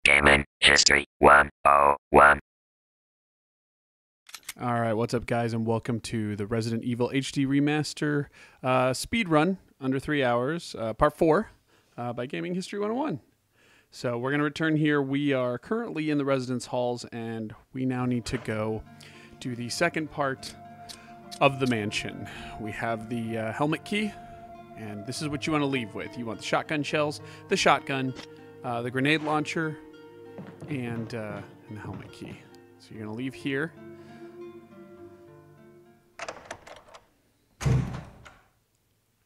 Gaming History 101. Alright, what's up guys, and welcome to the Resident Evil HD Remaster Speedrun, under 3 hours, part 4, by Gaming History 101. So we're going to return here. We are currently in the residence halls, and we now need to go do the second part of the mansion. We have the helmet key, and this is what you want to leave with. You want the shotgun shells, the shotgun, the grenade launcher, and the helmet key. So you're going to leave here.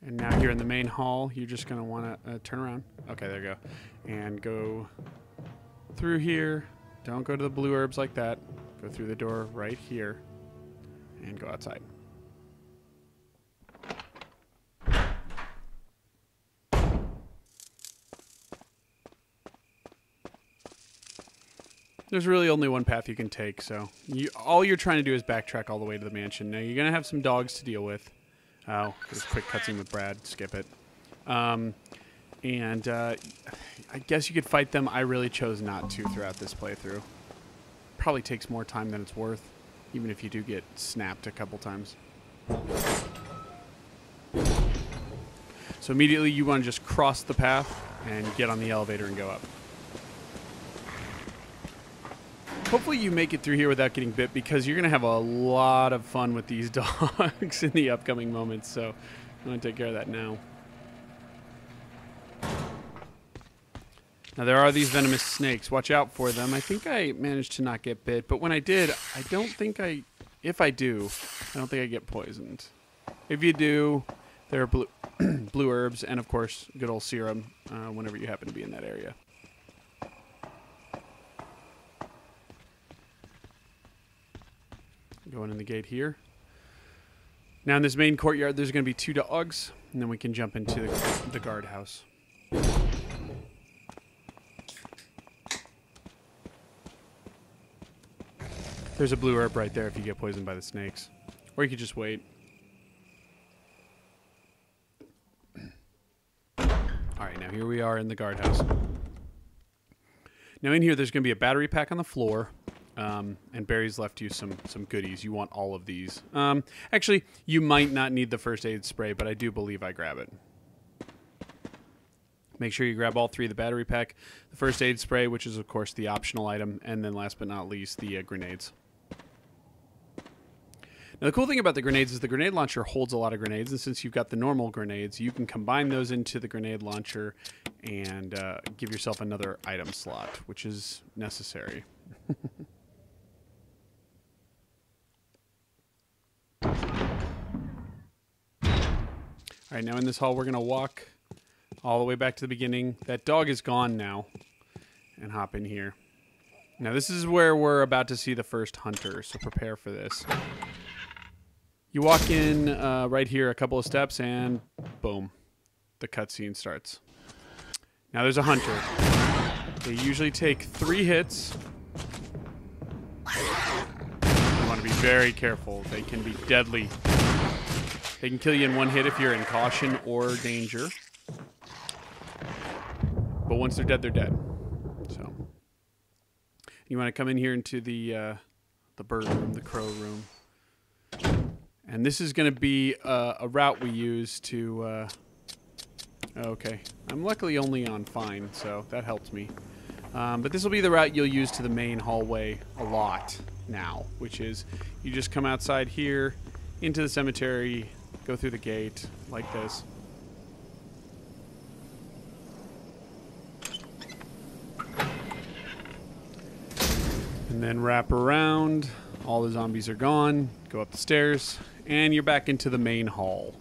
And now here in the main hall, you're just going to want to turn around. Okay, there you go. And go through here. Don't go to the blue herbs like that. Go through the door right here and go outside. There's really only one path you can take, so all you're trying to do is backtrack all the way to the mansion. Now, you're going to have some dogs to deal with. Oh, just a quick cutscene with Brad. Skip it. I guess you could fight them. I really chose not to throughout this playthrough. Probably takes more time than it's worth, even if you do get snapped a couple times. So immediately you want to just cross the path and get on the elevator and go up. Hopefully you make it through here without getting bit, because you're going to have a lot of fun with these dogs in the upcoming moments, so I'm going to take care of that now. Now there are these venomous snakes. Watch out for them. I think I managed to not get bit, but when I did, I don't think if I do, I don't think I get poisoned. If you do, there are blue herbs and, of course, good old serum whenever you happen to be in that area. Going in the gate here. Now in this main courtyard, there's going to be 2 dogs, and then we can jump into the guardhouse. There's a blue herb right there if you get poisoned by the snakes. Or you could just wait. Alright, now here we are in the guardhouse. Now in here, there's going to be a battery pack on the floor. And Barry's left you some goodies. You want all of these. Actually, you might not need the first aid spray, but I do believe I grab it. Make sure you grab all 3 of the battery pack, the first aid spray, which is, of course, the optional item, and then last but not least, the grenades. Now, the cool thing about the grenades is the grenade launcher holds a lot of grenades, and since you've got the normal grenades, you can combine those into the grenade launcher and give yourself another item slot, which is necessary. Alright, now in this hall, we're going to walk all the way back to the beginning. That dog is gone now. And hop in here. Now, this is where we're about to see the first hunter, so prepare for this. You walk in right here a couple of steps, and boom. The cutscene starts. Now, there's a hunter. They usually take 3 hits. You want to be very careful. They can be deadly. They can kill you in 1 hit if you're in caution or danger. But once they're dead, they're dead. So you want to come in here into the bird room, the crow room. And this is going to be a route we use to... okay. I'm luckily only on fine, so that helps me. But this will be the route you'll use to the main hallway a lot now, which is you just come outside here into the cemetery, go through the gate like this. And then wrap around. All the zombies are gone. Go up the stairs, and you're back into the main hall.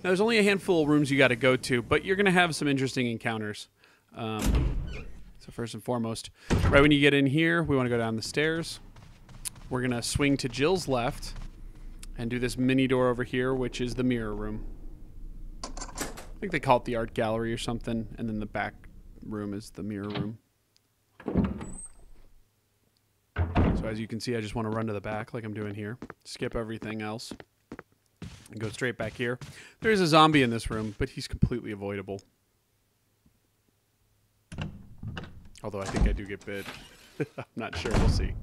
Now, there's only a handful of rooms you got to go to, but you're going to have some interesting encounters. So first and foremost, right when you get in here, we want to go down the stairs. We're going to swing to Jill's left and do this mini door over here, which is the mirror room. I think they call it the art gallery or something, and then the back room is the mirror room. So as you can see, I just want to run to the back like I'm doing here. Skip everything else. And go straight back here. There's a zombie in this room, but he's completely avoidable. Although I think I do get bit. I'm not sure. We'll see.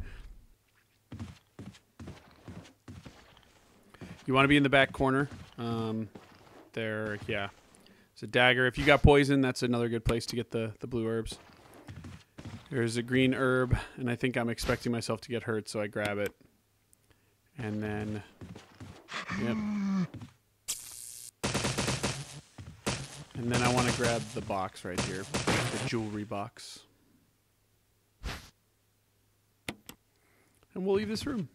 You want to be in the back corner. There, yeah. It's a dagger. If you got poison, that's another good place to get the blue herbs. There's a green herb, and I think I'm expecting myself to get hurt, so I grab it. And then, yep. And then I want to grab the box right here, the jewelry box. And we'll leave this room.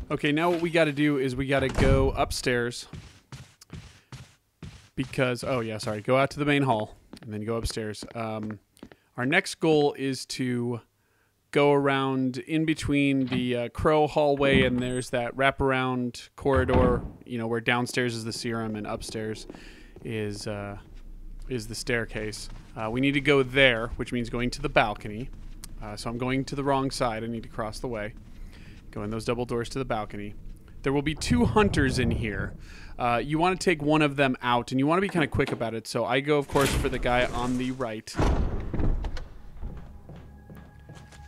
Okay, now what we got to do is we got to go upstairs because, oh yeah, sorry, go out to the main hall and then go upstairs. Our next goal is to go around in between the crow hallway and there's that wraparound corridor, you know, where downstairs is the serum and upstairs is the staircase. We need to go there, which means going to the balcony. So I'm going to the wrong side. I need to cross the way. Go in those double doors to the balcony. There will be 2 hunters in here. You want to take one of them out, and you want to be kind of quick about it. So I go, of course, for the guy on the right.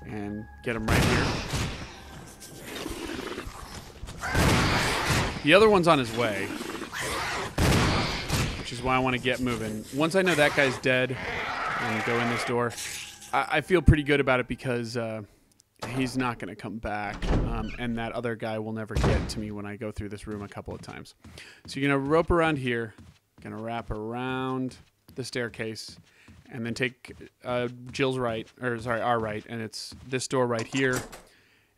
And get him right here. The other one's on his way. Which is why I want to get moving. Once I know that guy's dead, and go in this door, I feel pretty good about it because... he's not going to come back, and that other guy will never get to me when I go through this room a couple of times. So you're going to rope around here, going to wrap around the staircase, and then take Jill's right, or sorry, our right, and it's this door right here,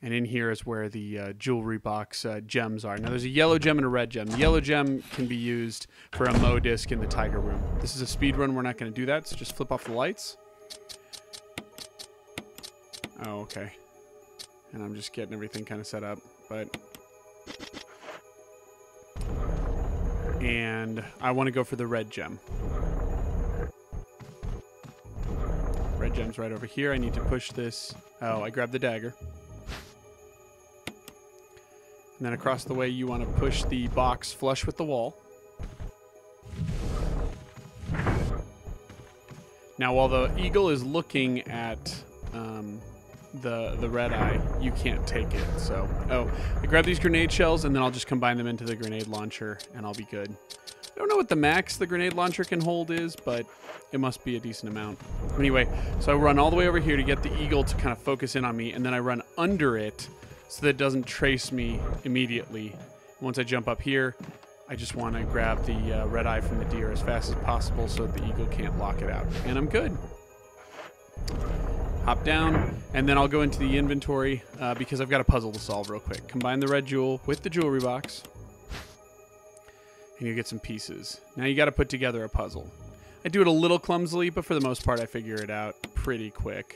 and in here is where the jewelry box gems are. Now there's a yellow gem and a red gem. The yellow gem can be used for a Mo disc in the tiger room. This is a speed run. We're not going to do that, so just flip off the lights. Oh, okay. And I'm just getting everything kind of set up, and I want to go for the red gem. Red gem's right over here. I need to push this. Oh, I grabbed the dagger. And then across the way, you want to push the box flush with the wall. Now, while the eagle is looking at the red eye, you can't take it. So, I grab these grenade shells and then I'll just combine them into the grenade launcher and I'll be good. I don't know what the max the grenade launcher can hold is, but it must be a decent amount. Anyway, so I run all the way over here to get the eagle to kind of focus in on me, and then I run under it so that it doesn't trace me immediately. Once I jump up here, I just want to grab the red eye from the deer as fast as possible so that the eagle can't lock it out. And I'm good. Hop down, and then I'll go into the inventory because I've got a puzzle to solve real quick. Combine the red jewel with the jewelry box, and you get some pieces. Now you got to put together a puzzle. I do it a little clumsily, but for the most part I figure it out pretty quick.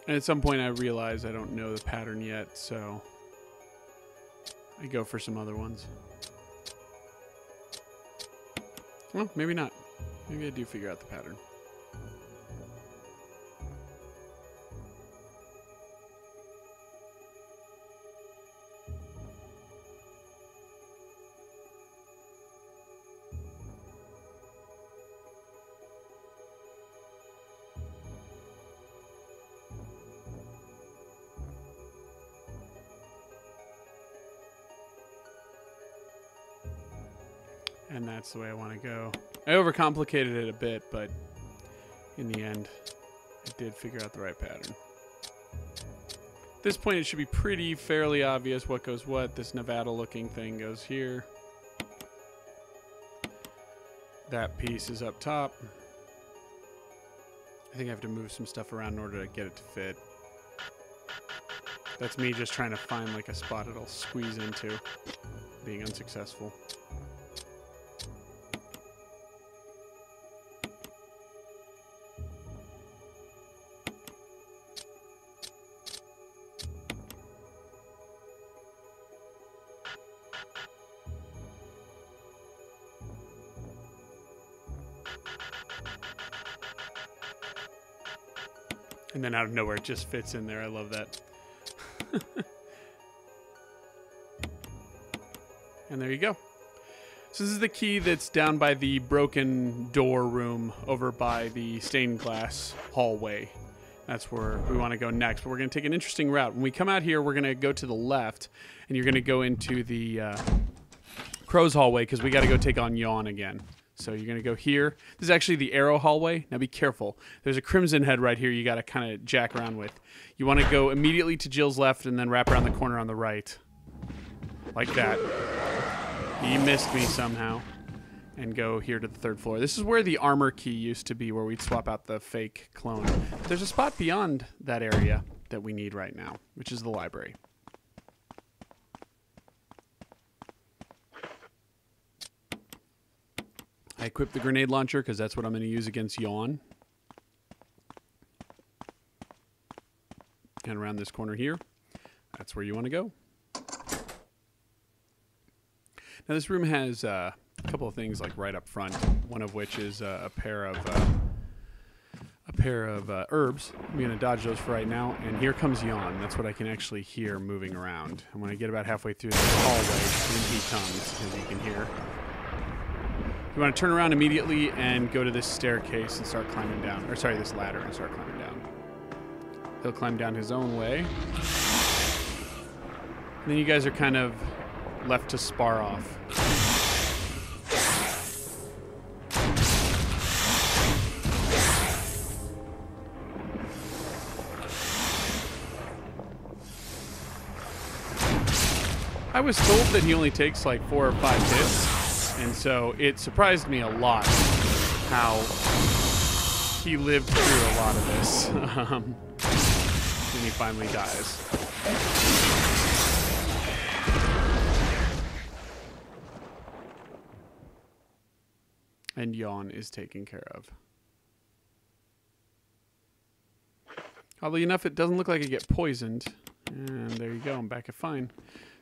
And at some point I realize I don't know the pattern yet, so I go for some other ones. Well, maybe not. Maybe I do figure out the pattern. And that's the way I want to go. I overcomplicated it a bit, but in the end, I did figure out the right pattern. At this point, it should be fairly obvious what goes what. This Nevada-looking thing goes here. That piece is up top. I think I have to move some stuff around in order to get it to fit. That's me just trying to find like a spot it'll squeeze into. being unsuccessful. And then out of nowhere, it just fits in there. I love that. And there you go. So this is the key that's down by the broken door room over by the stained glass hallway. That's where we want to go next. But we're going to take an interesting route. When we come out here, we're going to go to the left, and you're going to go into the crow's hallway because we got to go take on Yawn again. So you're going to go here. This is actually the arrow hallway. Now be careful. There's a crimson head right here you got to kind of jack around with. You want to go immediately to Jill's left and then wrap around the corner on the right. Like that. He missed me somehow. And go here to the third floor. This is where the armor key used to be, where we'd swap out the fake clone. There's a spot beyond that area that we need right now, which is the library. I equipped the grenade launcher because that's what I'm going to use against Yawn. And around this corner here, that's where you want to go. Now this room has a couple of things like right up front. One of which is a pair of herbs. I'm going to dodge those for right now. And here comes Yawn. That's what I can actually hear moving around. And when I get about halfway through this hallway, then he comes, as you can hear. You want to turn around immediately and go to this staircase and start climbing down. Or sorry, this ladder and start climbing down. He'll climb down his own way. And then you guys are kind of left to spar off. I was told that he only takes like 4 or 5 hits. And so it surprised me a lot how he lived through a lot of this. When he finally dies. And Yawn is taken care of. Oddly enough, it doesn't look like I get poisoned. And there you go, I'm back at fine.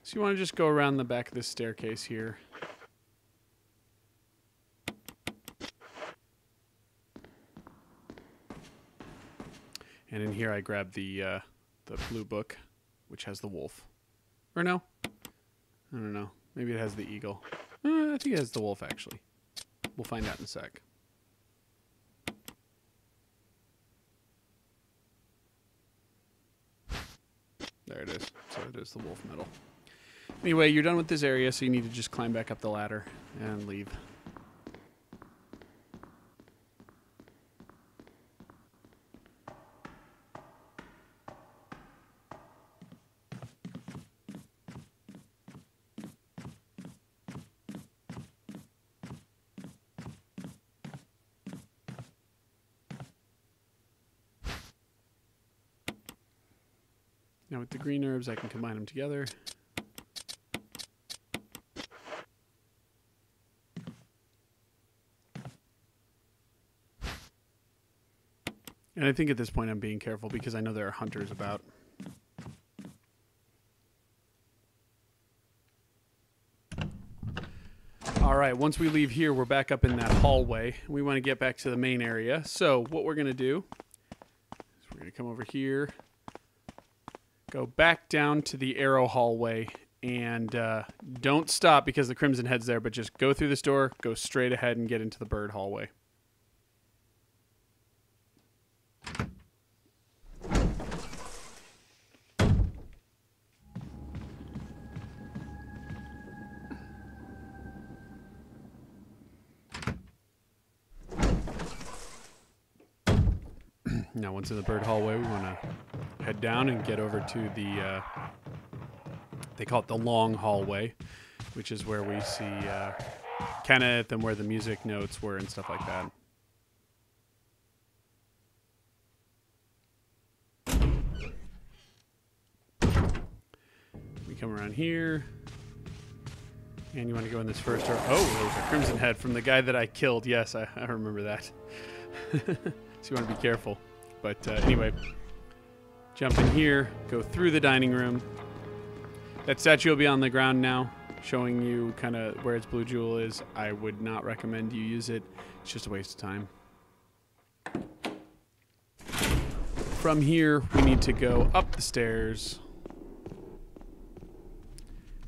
So you want to just go around the back of this staircase here. And in here I grab the blue book, which has the wolf. Or no? I don't know. Maybe it has the eagle. I think it has the wolf, actually. We'll find out in a sec. There it is. So it is the wolf medal. Anyway, you're done with this area, so you need to just climb back up the ladder and leave. Now with the green herbs, I can combine them together. And I think at this point I'm being careful because I know there are hunters about. All right, once we leave here, we're back up in that hallway. We want to get back to the main area. So what we're going to do is we're going to come over here. Go back down to the arrow hallway and don't stop because the crimson head's there, but just go through this door, go straight ahead and get into the bird hallway. Now once in the bird hallway, we want to head down and get over to the, they call it the long hallway, which is where we see Kenneth and where the music notes were and stuff like that. We come around here. And you want to go in this first door. Oh, there's a crimson head from the guy that I killed. Yes, I remember that. So you want to be careful. But anyway, jump in here, go through the dining room. That statue will be on the ground now, showing you kind of where its blue jewel is. I would not recommend you use it. It's just a waste of time. From here, we need to go up the stairs.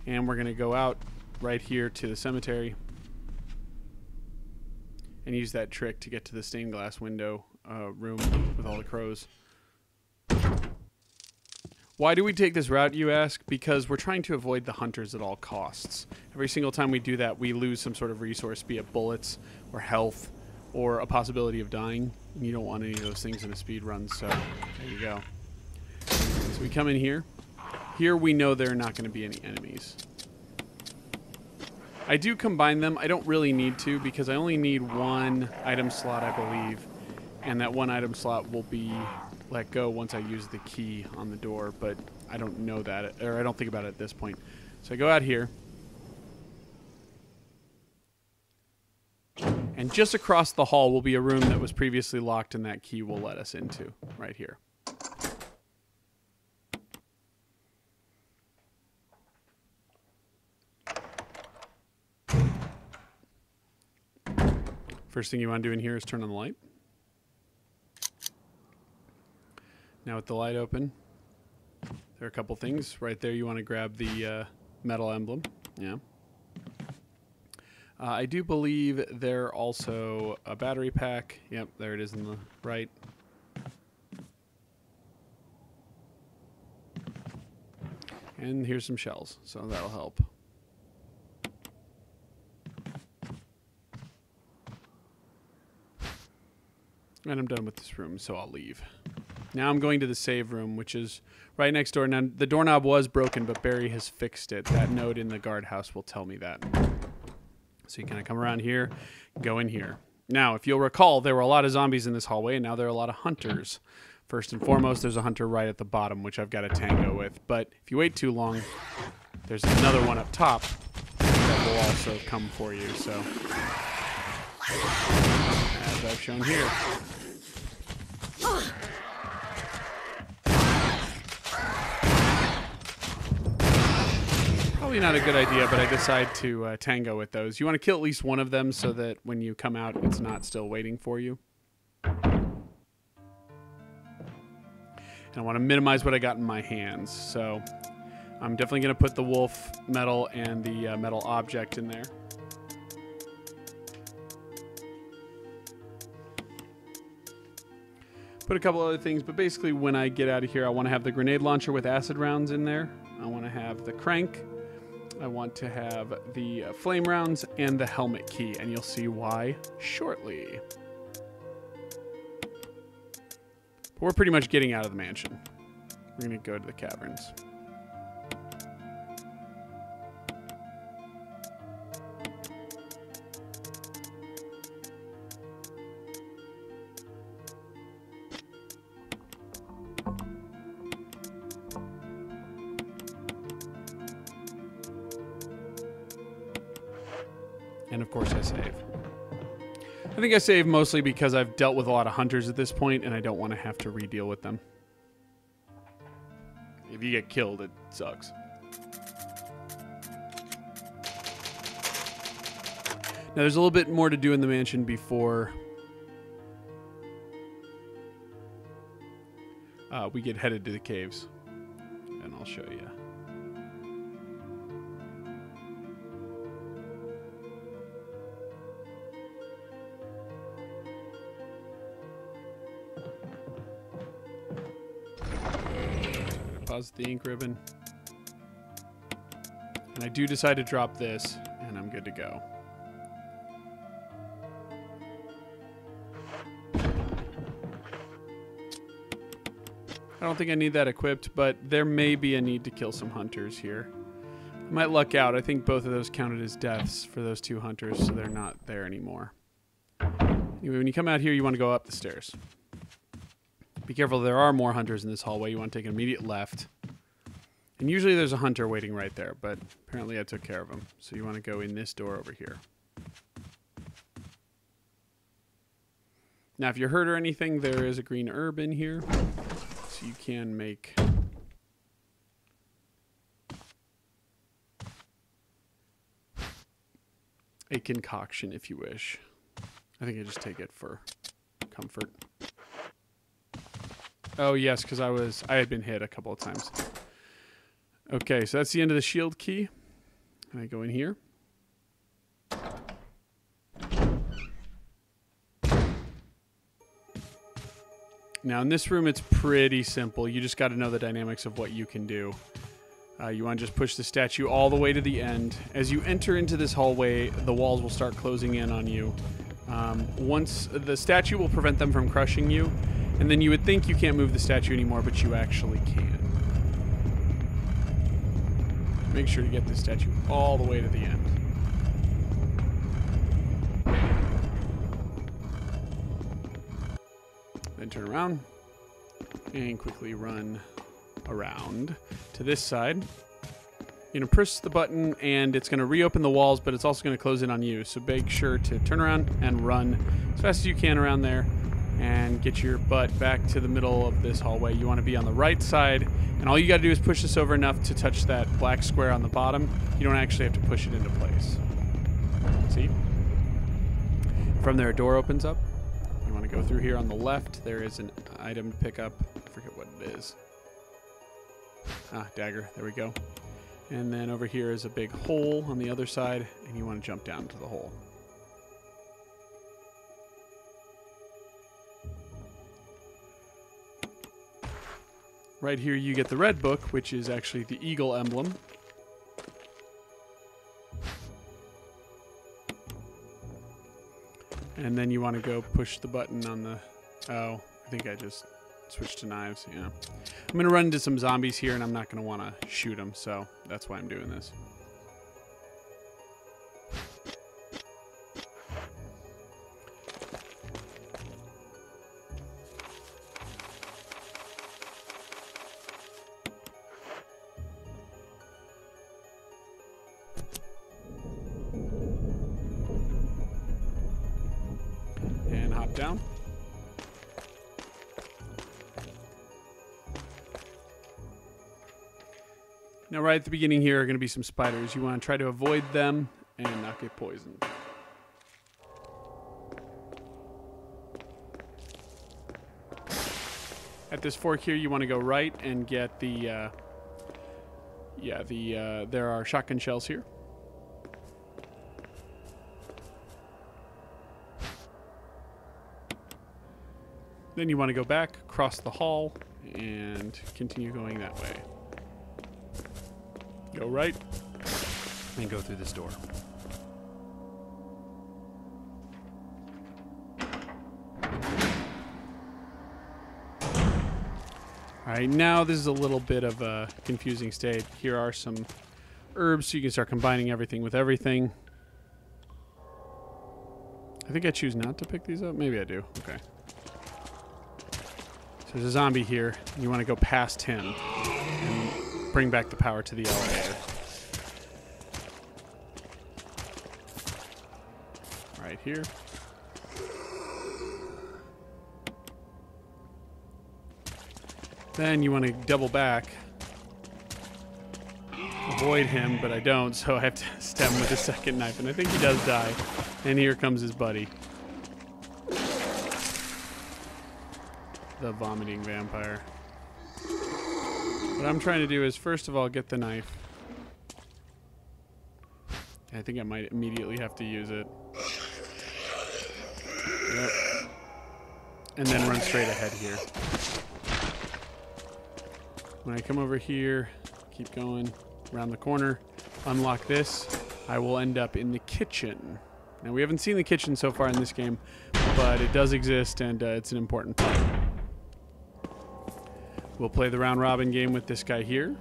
And we're going to go out right here to the cemetery and use that trick to get to the stained glass window room with all the crows. Why do we take this route, you ask? Because we're trying to avoid the hunters at all costs. Every single time we do that, we lose some sort of resource, be it bullets or health or a possibility of dying. And you don't want any of those things in a speed run, so there you go. So we come in here. Here we know there are not going to be any enemies. I do combine them. I don't really need to because I only need one item slot, I believe. And that one item slot will be let go once I use the key on the door, but I don't know that, or I don't think about it at this point. So I go out here. And just across the hall will be a room that was previously locked and that key will let us into right here. First thing you want to do in here is turn on the light. Now with the light open, there are a couple things. Right there you want to grab the metal emblem. Yeah. I do believe there also a battery pack. Yep, there it is in the right. And here's some shells, so that'll help. And I'm done with this room, so I'll leave. Now I'm going to the save room, which is right next door. Now, the doorknob was broken, but Barry has fixed it. That note in the guardhouse will tell me that. So you kind of come around here, go in here. Now, if you'll recall, there were a lot of zombies in this hallway, and now there are a lot of hunters. First and foremost, there's a hunter right at the bottom, which I've got a tango with. But if you wait too long, there's another one up top that will also come for you. So, as I've shown here. Probably not a good idea, but I decide to tango with those. You want to kill at least one of them so that when you come out, it's not still waiting for you. And I want to minimize what I got in my hands. So I'm definitely going to put the wolf metal and the metal object in there. Put a couple other things, but basically when I get out of here, I want to have the grenade launcher with acid rounds in there. I want to have the crank. I want to have the flame rounds and the helmet key, and you'll see why shortly. But we're pretty much getting out of the mansion. We're going to go to the caverns. And of course I save. I think I save mostly because I've dealt with a lot of hunters at this point and I don't want to have to re-deal with them. If you get killed, it sucks. Now there's a little bit more to do in the mansion before we get headed to the caves. And I'll show you. Pause the ink ribbon. And I do decide to drop this, and I'm good to go. I don't think I need that equipped, but there may be a need to kill some hunters here. I might luck out. I think both of those counted as deaths for those two hunters, so they're not there anymore. Anyway, when you come out here, you want to go up the stairs. Be careful, there are more hunters in this hallway. You want to take an immediate left. And usually there's a hunter waiting right there, but apparently I took care of him. So you want to go in this door over here. Now, if you're hurt or anything, there is a green herb in here. So you can make a concoction if you wish. I think I just take it for comfort. Oh, yes, because I had been hit a couple of times. Okay, so that's the end of the shield key. And I go in here. Now, in this room, it's pretty simple. You just got to know the dynamics of what you can do. You want to just push the statue all the way to the end. As you enter into this hallway, the walls will start closing in on you. Once the statue will prevent them from crushing you, and then you would think you can't move the statue anymore, but you actually can. Make sure to get this statue all the way to the end. Then turn around and quickly run around to this side. You're going to press the button and it's going to reopen the walls, but it's also going to close in on you. So make sure to turn around and run as fast as you can around there and get your butt back to the middle of this hallway. You want to be on the right side, and all you got to do is push this over enough to touch that black square on the bottom. You don't actually have to push it into place. See? From there, a door opens up. You want to go through here on the left. There is an item to pick up. I forget what it is. Ah, dagger. There we go. And then over here is a big hole on the other side, and you want to jump down to the hole. Right here you get the red book, which is actually the eagle emblem. And then you want to go push the button on the... Oh, I think I just switched to knives, yeah. I'm going to run into some zombies here, and I'm not going to want to shoot them, so that's why I'm doing this. And hop down. Now, right at the beginning here are going to be some spiders. You want to try to avoid them and not get poisoned. At this fork here, you want to go right and get the, there are shotgun shells here. Then you want to go back, cross the hall, and continue going that way. Go right, and go through this door. All right, now this is a little bit of a confusing state. Here are some herbs, so you can start combining everything with everything. I think I choose not to pick these up. Maybe I do. Okay. So there's a zombie here. And you want to go past him and bring back the power to the elevator. Right here. Then you want to double back. Avoid him, but I don't, so I have to stab him with a second knife. And I think he does die. And here comes his buddy. The vomiting vampire. What I'm trying to do is, first of all, get the knife. I think I might immediately have to use it. Yep. And then run straight ahead here. When I come over here, keep going around the corner, unlock this, I will end up in the kitchen. Now, we haven't seen the kitchen so far in this game, but it does exist, and it's an important part. We'll play the round-robin game with this guy here.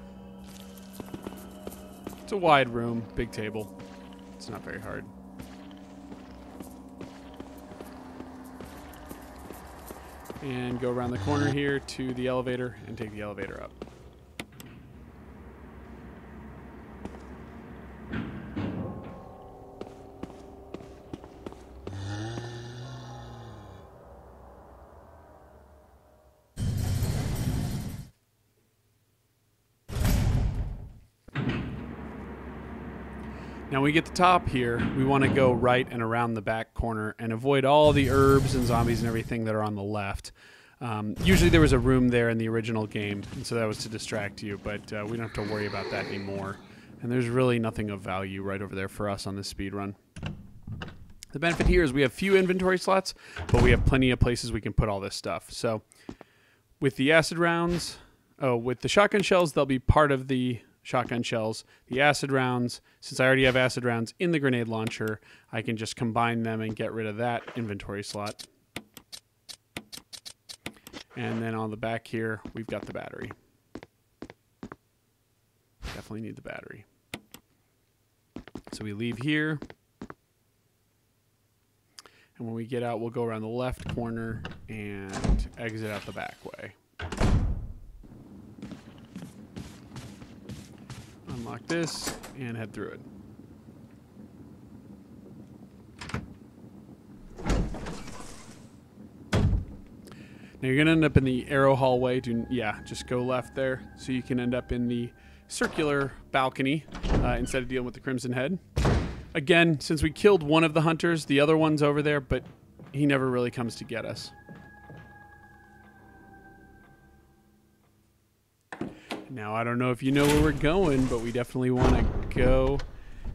It's a wide room, big table. It's not very hard. And go around the corner here to the elevator and take the elevator up. Now when we get to the top here, we want to go right and around the back corner and avoid all the herbs and zombies and everything that are on the left. Usually there was a room there in the original game, and so that was to distract you, but we don't have to worry about that anymore. And there's really nothing of value right over there for us on this speed run. The benefit here is we have few inventory slots, but we have plenty of places we can put all this stuff. So with the acid rounds, with the shotgun shells, they'll be part of the shotgun shells. The acid rounds, since I already have acid rounds in the grenade launcher, I can just combine them and get rid of that inventory slot. And then on the back here, we've got the battery. Definitely need the battery. So we leave here. And when we get out, we'll go around the left corner and exit out the back way. Unlock this and head through it. Now you're going to end up in the arrow hallway. Just go left there so you can end up in the circular balcony instead of dealing with the Crimson Head. Again, since we killed one of the hunters, the other one's over there, but he never really comes to get us. Now, I don't know if you know where we're going, but we definitely want to go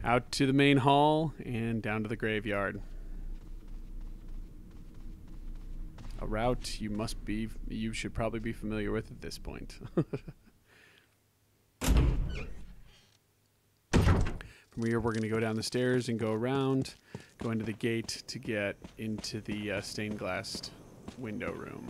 out to the main hall and down to the graveyard. A route you should probably be familiar with at this point. From here, we're going to go down the stairs and go around, go into the gate to get into the stained glass window room.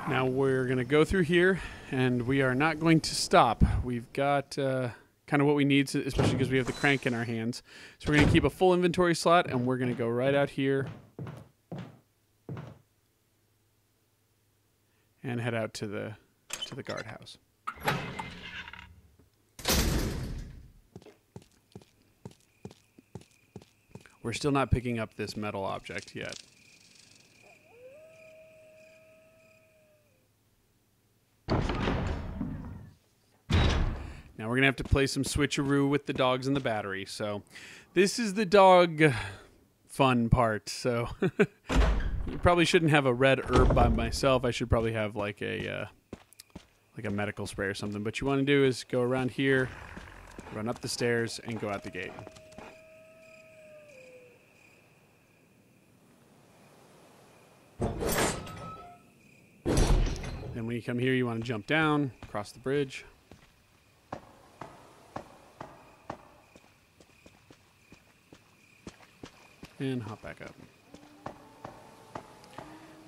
Now we're going to go through here, and we are not going to stop. We've got kind of what we need, especially because we have the crank in our hands. So we're going to keep a full inventory slot, and we're going to go right out here and head out to the guardhouse. We're still not picking up this metal object yet. Now we're going to have to play some switcheroo with the dogs and the battery. So this is the dog fun part. So you probably shouldn't have a red herb by myself. I should probably have like a medical spray or something. But what you want to do is go around here, run up the stairs, and go out the gate. Then when you come here, you want to jump down, cross the bridge. And hop back up.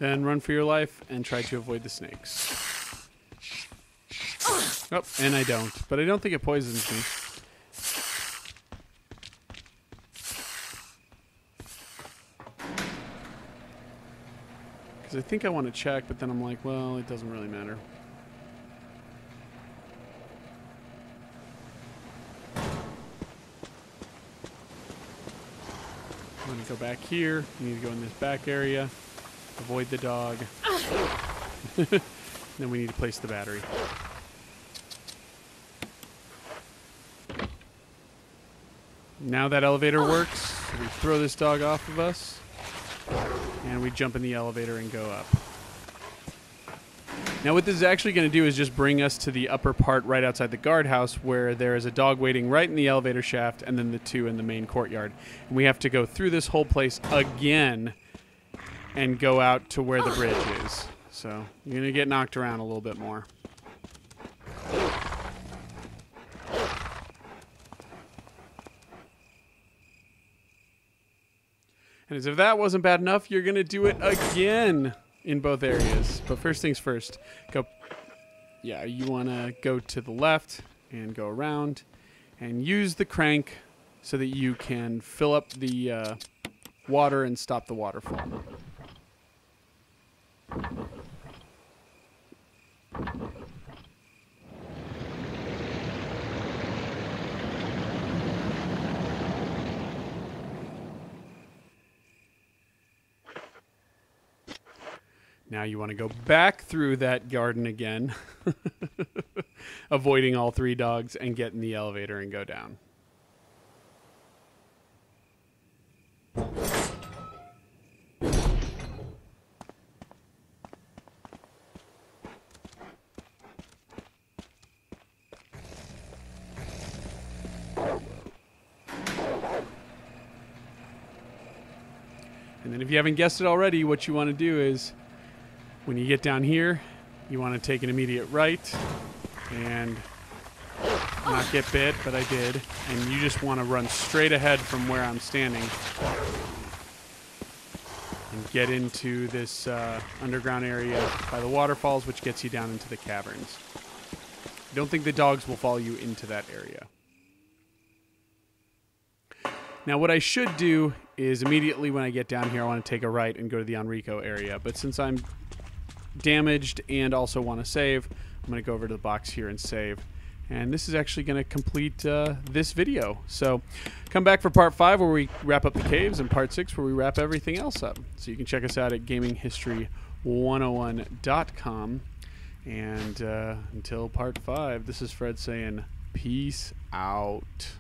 Then run for your life and try to avoid the snakes. Oh, and I don't. But I don't think it poisons me. Because I think I want to check, but then I'm like, well, it doesn't really matter. I'm going to go back here. You need to go in this back area. Avoid the dog. Then we need to place the battery. Now that elevator works, we throw this dog off of us. And we jump in the elevator and go up. Now what this is actually going to do is just bring us to the upper part right outside the guardhouse where there is a dog waiting right in the elevator shaft and then the two in the main courtyard. And we have to go through this whole place again and go out to where the bridge is. So you're going to get knocked around a little bit more. And as if that wasn't bad enough, you're going to do it again in both areas. But first things first, you want to go to the left and go around and use the crank so that you can fill up the water and stop the waterfall. Now you want to go back through that garden again, avoiding all 3 dogs, and get in the elevator and go down. And then if you haven't guessed it already, what you want to do is, when you get down here, you want to take an immediate right and not get bit, but I did. And you just want to run straight ahead from where I'm standing and get into this underground area by the waterfalls, which gets you down into the caverns. I don't think the dogs will follow you into that area. Now, what I should do is immediately when I get down here, I want to take a right and go to the Enrico area. But since I'm damaged and also want to save, I'm going to go over to the box here and save. And this is actually going to complete this video. So come back for part 5 where we wrap up the caves, and part 6 where we wrap everything else up. So you can check us out at gaminghistory101.com. And until part 5, this is Fred saying peace out.